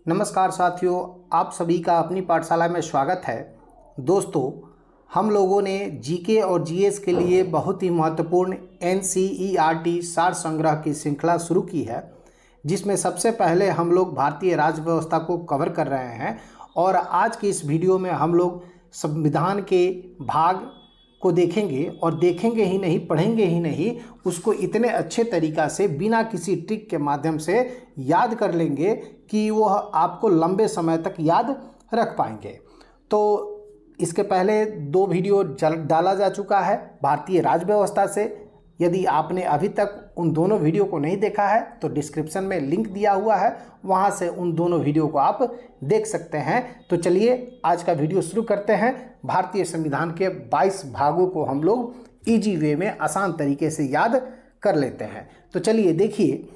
नमस्कार साथियों, आप सभी का अपनी पाठशाला में स्वागत है। दोस्तों, हम लोगों ने जीके और जीएस के लिए बहुत ही महत्वपूर्ण एनसीईआरटी सार संग्रह की श्रृंखला शुरू की है, जिसमें सबसे पहले हम लोग भारतीय राज्य व्यवस्था को कवर कर रहे हैं। और आज की इस वीडियो में हम लोग संविधान के भाग को देखेंगे, और देखेंगे ही नहीं, पढ़ेंगे ही नहीं, उसको इतने अच्छे तरीक़ा से बिना किसी ट्रिक के माध्यम से याद कर लेंगे कि वह आपको लंबे समय तक याद रख पाएंगे। तो इसके पहले 2 वीडियो डाला जा चुका है भारतीय राज्य व्यवस्था से। यदि आपने अभी तक उन दोनों वीडियो को नहीं देखा है तो डिस्क्रिप्शन में लिंक दिया हुआ है, वहां से उन दोनों वीडियो को आप देख सकते हैं। तो चलिए आज का वीडियो शुरू करते हैं। भारतीय संविधान के 22 भागों को हम लोग इजी वे में आसान तरीके से याद कर लेते हैं। तो चलिए देखिए,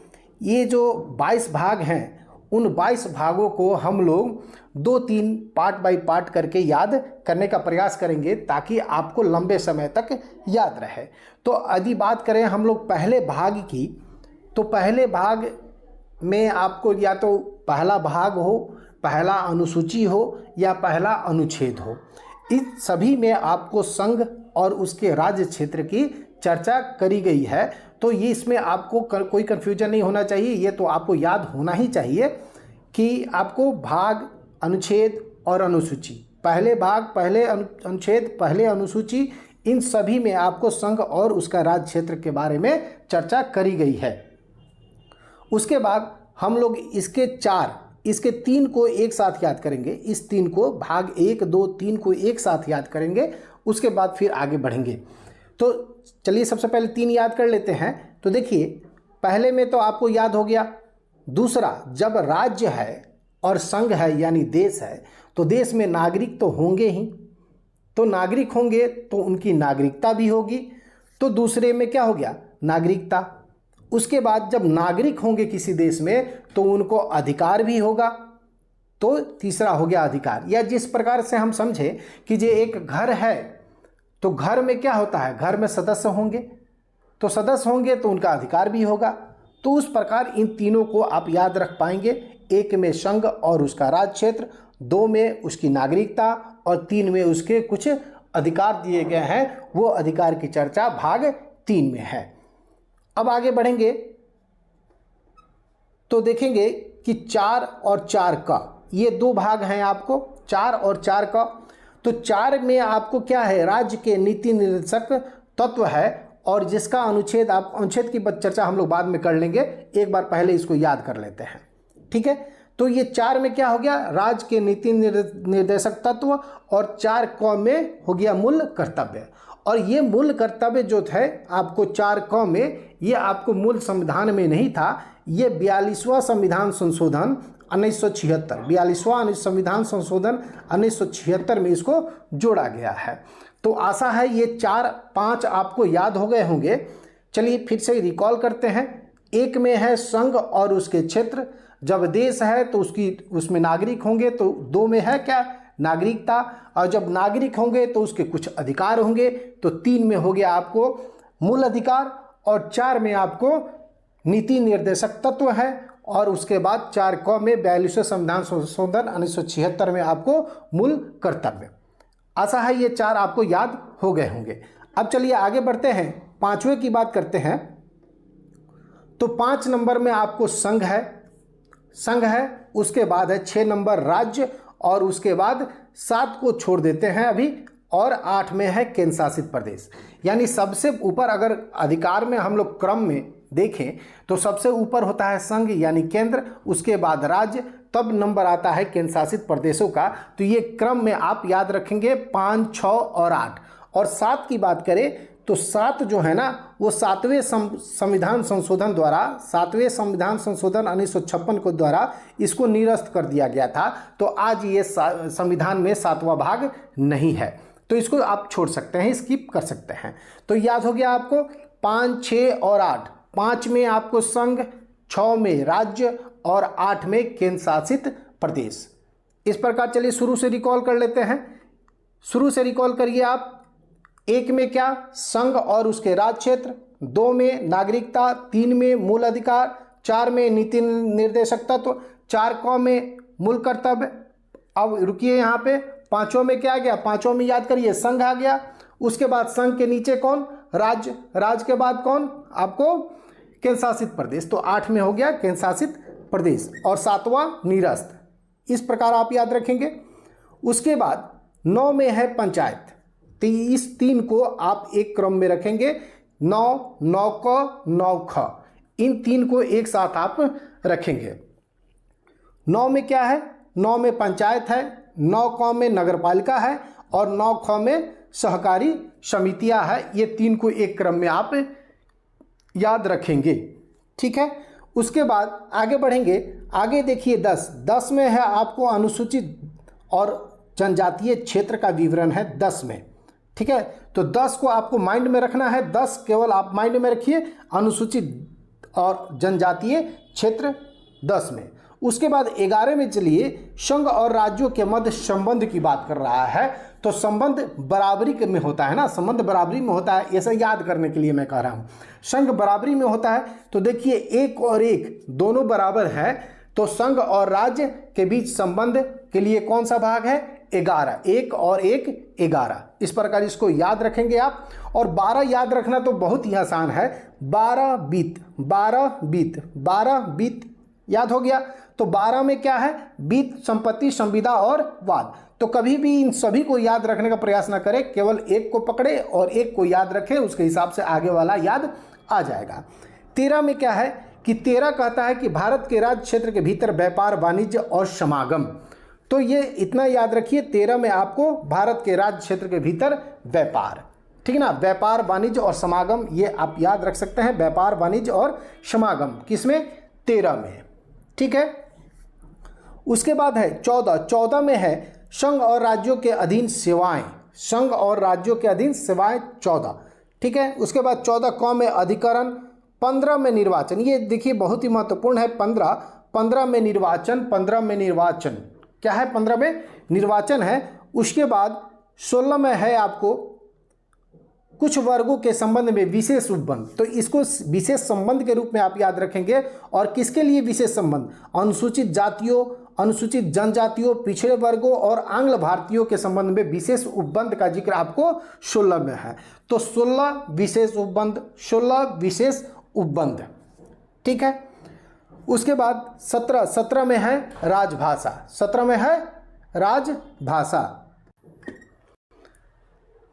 ये जो 22 भाग हैं, उन 22 भागों को हम लोग 2-3 पार्ट बाय पार्ट करके याद करने का प्रयास करेंगे, ताकि आपको लंबे समय तक याद रहे। तो यदि बात करें हम लोग पहले भाग की, तो पहले भाग में आपको या तो पहला भाग हो, पहला अनुसूची हो, या पहला अनुच्छेद हो। इस सभी में आपको संघ और उसके राज्य क्षेत्र की चर्चा करी गई है। तो ये इसमें आपको कोई कन्फ्यूजन नहीं होना चाहिए। ये तो आपको याद होना ही चाहिए कि आपको भाग, अनुच्छेद और अनुसूची, पहले भाग, पहले अनुच्छेद, पहले अनुसूची, इन सभी में आपको संघ और उसका राज्य क्षेत्र के बारे में चर्चा करी गई है। उसके बाद हम लोग इसके 3 को एक साथ याद करेंगे। इस 3 को, भाग 1, 2, 3 को एक साथ याद करेंगे। उसके बाद फिर आगे बढ़ेंगे। तो चलिए सबसे पहले 3 याद कर लेते हैं। तो देखिए, पहले में तो आपको याद हो गया। दूसरा, जब राज्य है और संघ है यानी देश है, तो देश में नागरिक तो होंगे ही। तो नागरिक होंगे तो उनकी नागरिकता भी होगी। तो दूसरे में क्या हो गया? नागरिकता। उसके बाद जब नागरिक होंगे किसी देश में तो उनको अधिकार भी होगा। तो तीसरा हो गया अधिकार। या जिस प्रकार से हम समझे कि जो एक घर है, तो घर में क्या होता है? घर में सदस्य होंगे, तो सदस्य होंगे तो उनका अधिकार भी होगा। तो उस प्रकार इन तीनों को आप याद रख पाएंगे। 1 में संघ और उसका राज्य क्षेत्र, 2 में उसकी नागरिकता, और 3 में उसके कुछ अधिकार दिए गए हैं। वो अधिकार की चर्चा भाग 3 में है। अब आगे बढ़ेंगे तो देखेंगे कि 4 और 4 का, ये 2 भाग हैं आपको, 4 और 4 का। तो 4 में आपको क्या है? राज्य के नीति निर्देशक तत्व है, और जिसका अनुच्छेद की चर्चा हम लोग बाद में कर लेंगे। एक बार पहले इसको याद कर लेते हैं, ठीक है। तो ये 4 में क्या हो गया? राज्य के नीति निर्देशक तत्व, और 4 क में हो गया मूल कर्तव्य। और ये मूल कर्तव्य जो थे आपको 4 क में, ये आपको मूल संविधान में नहीं था। ये 42वां संविधान संशोधन 1976, 42वां संविधान संशोधन 1976 में इसको जोड़ा गया है। तो आशा है ये 4-5 आपको याद हो गए होंगे। चलिए फिर से रिकॉल करते हैं। 1 में है संघ और उसके क्षेत्र। जब देश है तो उसमें नागरिक होंगे। तो 2 में है क्या? नागरिकता। और जब नागरिक होंगे तो उसके कुछ अधिकार होंगे। तो 3 में हो गया आपको मूल अधिकार, और 4 में आपको नीति निर्देशक तत्व है। और उसके बाद 4 क में 42वें संविधान संशोधन 1976 में आपको मूल कर्तव्य। आशा है ये 4 आपको याद हो गए होंगे। अब चलिए आगे बढ़ते हैं, 5वें की बात करते हैं। तो 5 नंबर में आपको संघ है, उसके बाद है 6 नंबर राज्य, और उसके बाद 7 को छोड़ देते हैं अभी, और 8 में है केंद्र शासित प्रदेश। यानी सबसे ऊपर अगर अधिकार में हम लोग क्रम में देखें तो सबसे ऊपर होता है संघ यानी केंद्र, उसके बाद राज्य, तब नंबर आता है केंद्र शासित प्रदेशों का। तो ये क्रम में आप याद रखेंगे 5, 6 और 8। और 7 की बात करें तो 7 जो है ना, वो 7वें संविधान संशोधन द्वारा, 7वें संविधान संशोधन 1956 को द्वारा इसको निरस्त कर दिया गया था। तो आज ये संविधान में 7वां भाग नहीं है, तो इसको आप छोड़ सकते हैं, स्किप कर सकते हैं। तो याद हो गया आपको 5, 6 और 8। 5 में आपको संघ, 6 में राज्य, और 8 में केंद्र शासित प्रदेश। इस प्रकार चलिए शुरू से रिकॉल कर लेते हैं। शुरू से रिकॉल करिए आप। 1 में क्या? संघ और उसके राज्य क्षेत्र, 2 में नागरिकता, 3 में मूल अधिकार, 4 में नीति निर्देशक तत्व, 4 क में मूल कर्तव्य। अब रुकिए यहाँ पे, पांचों में क्या आ गया, पांचों में याद करिए संघ आ गया। उसके बाद संघ के नीचे कौन, राज्य, राज्य के बाद कौन आपको केंद्र शासित प्रदेश। तो 8 में हो गया केंद्र शासित प्रदेश और 7वां निरस्त। इस प्रकार आप याद रखेंगे। उसके बाद 9 में है पंचायत। तो इस 3 को आप एक क्रम में रखेंगे, 9, 9 क, 9 ख, इन 3 को एक साथ आप रखेंगे। 9 में क्या है, 9 में पंचायत है, 9 क में नगरपालिका है और 9 ख में सहकारी समितियां है। ये 3 को एक क्रम में आप याद रखेंगे, ठीक है। उसके बाद आगे बढ़ेंगे। आगे देखिए 10 में है आपको अनुसूचित और जनजातीय क्षेत्र का विवरण है 10 में, ठीक है। तो 10 को आपको माइंड में रखना है, 10 केवल आप माइंड में रखिए, अनुसूचित और जनजातीय क्षेत्र 10 में। उसके बाद 11 में चलिए, संघ और राज्यों के मध्य संबंध की बात कर रहा है। तो संबंध बराबरी में होता है ना, संबंध बराबरी में होता है, ऐसा याद करने के लिए मैं कह रहा हूँ। संघ बराबरी में होता है, तो देखिए 1 और 1 दोनों बराबर है, तो संघ और राज्य के बीच संबंध के लिए कौन सा भाग है, 11, 1 और 1 11। इस प्रकार इसको याद रखेंगे आप। और 12 याद रखना तो बहुत ही आसान है, 12 बीत, 12 बीत, 12 बीत याद हो गया। तो 12 में क्या है, बीत, संपत्ति, संविदा और वाद। तो कभी भी इन सभी को याद रखने का प्रयास ना करें, केवल एक को पकड़े और एक को याद रखें, उसके हिसाब से आगे वाला याद आ जाएगा। 13 में क्या है कि 13 कहता है कि भारत के राज्य क्षेत्र के भीतर व्यापार, वाणिज्य और समागम। तो ये इतना याद रखिए, 13 में आपको भारत के राज्य क्षेत्र के भीतर व्यापार, ठीक है ना, व्यापार, वाणिज्य और समागम, ये आप याद रख सकते हैं। व्यापार, वाणिज्य और समागम किसमें, 13 में, ठीक है। उसके बाद है 14 में है संघ और राज्यों के अधीन सेवाएं, संघ और राज्यों के अधीन सेवाएं 14, ठीक है। उसके बाद 14 क में अधिकरण, 15 में निर्वाचन। ये देखिए बहुत ही महत्वपूर्ण है, 15 में निर्वाचन, 15 में निर्वाचन क्या है, 15 में निर्वाचन है। उसके बाद 16 में है आपको कुछ वर्गों के संबंध में विशेष उपबंध। तो इसको विशेष संबंध के रूप में आप याद रखेंगे। और किसके लिए विशेष संबंध, अनुसूचित जातियों, अनुसूचित जनजातियों, पिछड़े वर्गों और आंग्ल भारतीयों के संबंध में विशेष उपबंध का जिक्र आपको 16 में है। तो 16 विशेष उपबंध, 16 विशेष उपबंध, ठीक है। उसके बाद 17 में है राजभाषा, 17 में है राजभाषा।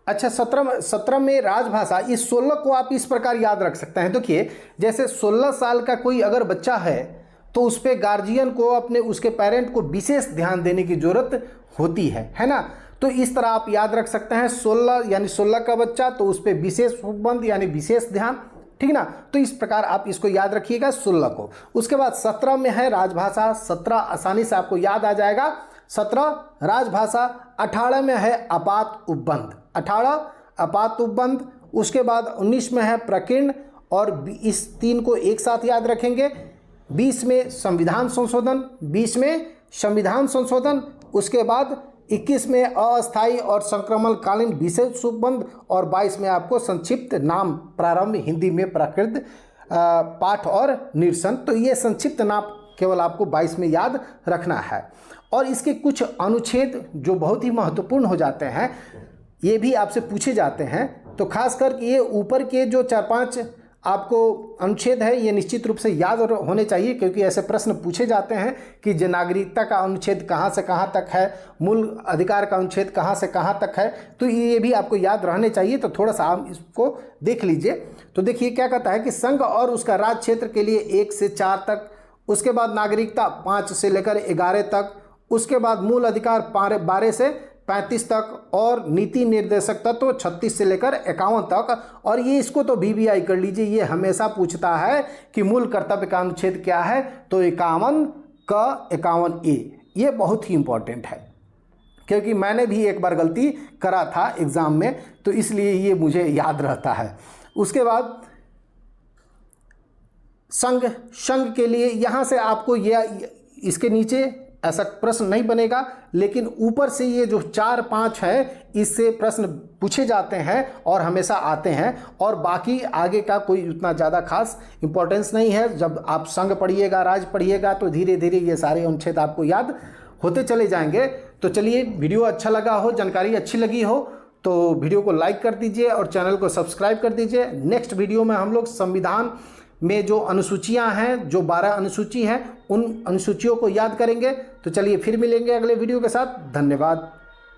अच्छा, 17 में राजभाषा। इस 16 को आप इस प्रकार याद रख सकते हैं। देखिए जैसे 16 साल का कोई अगर बच्चा है तो उस पर गार्जियन को, अपने उसके पेरेंट को विशेष ध्यान देने की जरूरत होती है ना। तो इस तरह आप याद रख सकते हैं, 16 यानी 16 का बच्चा, तो उस पर विशेष उपबंध यानी विशेष ध्यान, ठीक ना। तो इस प्रकार आप इसको याद रखिएगा 16 को। उसके बाद 17 में है राजभाषा, 17 आसानी से आपको याद आ जाएगा, 17 राजभाषा। 18 में है आपात उपबंध, 18 आपात उपबंध। उसके बाद 19 में है प्रकीर्ण, और इस 3 को एक साथ याद रखेंगे। 20 में संविधान संशोधन, 20 में संविधान संशोधन। उसके बाद 21 में अस्थायी और संक्रमणकालीन विशेष उपबंध, और 22 में आपको संक्षिप्त नाम प्रारंभ, हिंदी में प्राकृत, पाठ और निरसन। तो ये संक्षिप्त नाम केवल आपको 22 में याद रखना है। और इसके कुछ अनुच्छेद जो बहुत ही महत्वपूर्ण हो जाते हैं, ये भी आपसे पूछे जाते हैं। तो खास करके ये ऊपर के जो 4-5 आपको अनुच्छेद है, ये निश्चित रूप से याद होने चाहिए, क्योंकि ऐसे प्रश्न पूछे जाते हैं कि जो नागरिकता का अनुच्छेद कहाँ से कहाँ तक है, मूल अधिकार का अनुच्छेद कहाँ से कहाँ तक है, तो ये भी आपको याद रहने चाहिए। तो थोड़ा सा आप इसको देख लीजिए। तो देखिए क्या कहता है कि संघ और उसका राज्य क्षेत्र के लिए 1 से 4 तक, उसके बाद नागरिकता 5 से लेकर 11 तक, उसके बाद मूल अधिकार 12 से 35 तक, और नीति निर्देशक तत्व 36 से लेकर 51 तक। और ये इसको तो VBI कर लीजिए, ये हमेशा पूछता है कि मूल कर्तव्य का अनुच्छेद क्या है, तो 51 क 51A, ये बहुत ही इंपॉर्टेंट है, क्योंकि मैंने भी एक बार गलती करा था एग्ज़ाम में, तो इसलिए ये मुझे याद रहता है। उसके बाद संघ के लिए यहाँ से आपको ये इसके नीचे ऐसा प्रश्न नहीं बनेगा, लेकिन ऊपर से ये जो 4-5 है इससे प्रश्न पूछे जाते हैं और हमेशा आते हैं, और बाकी आगे का कोई उतना ज़्यादा खास इंपॉर्टेंस नहीं है। जब आप संघ पढ़िएगा, राज पढ़िएगा तो धीरे धीरे ये सारे अनुच्छेद आपको याद होते चले जाएंगे। तो चलिए, वीडियो अच्छा लगा हो, जानकारी अच्छी लगी हो तो वीडियो को लाइक कर दीजिए और चैनल को सब्सक्राइब कर दीजिए। नेक्स्ट वीडियो में हम लोग संविधान में जो अनुसूचियां हैं, जो 12 अनुसूची हैं, उन अनुसूचियों को याद करेंगे। तो चलिए फिर मिलेंगे अगले वीडियो के साथ। धन्यवाद।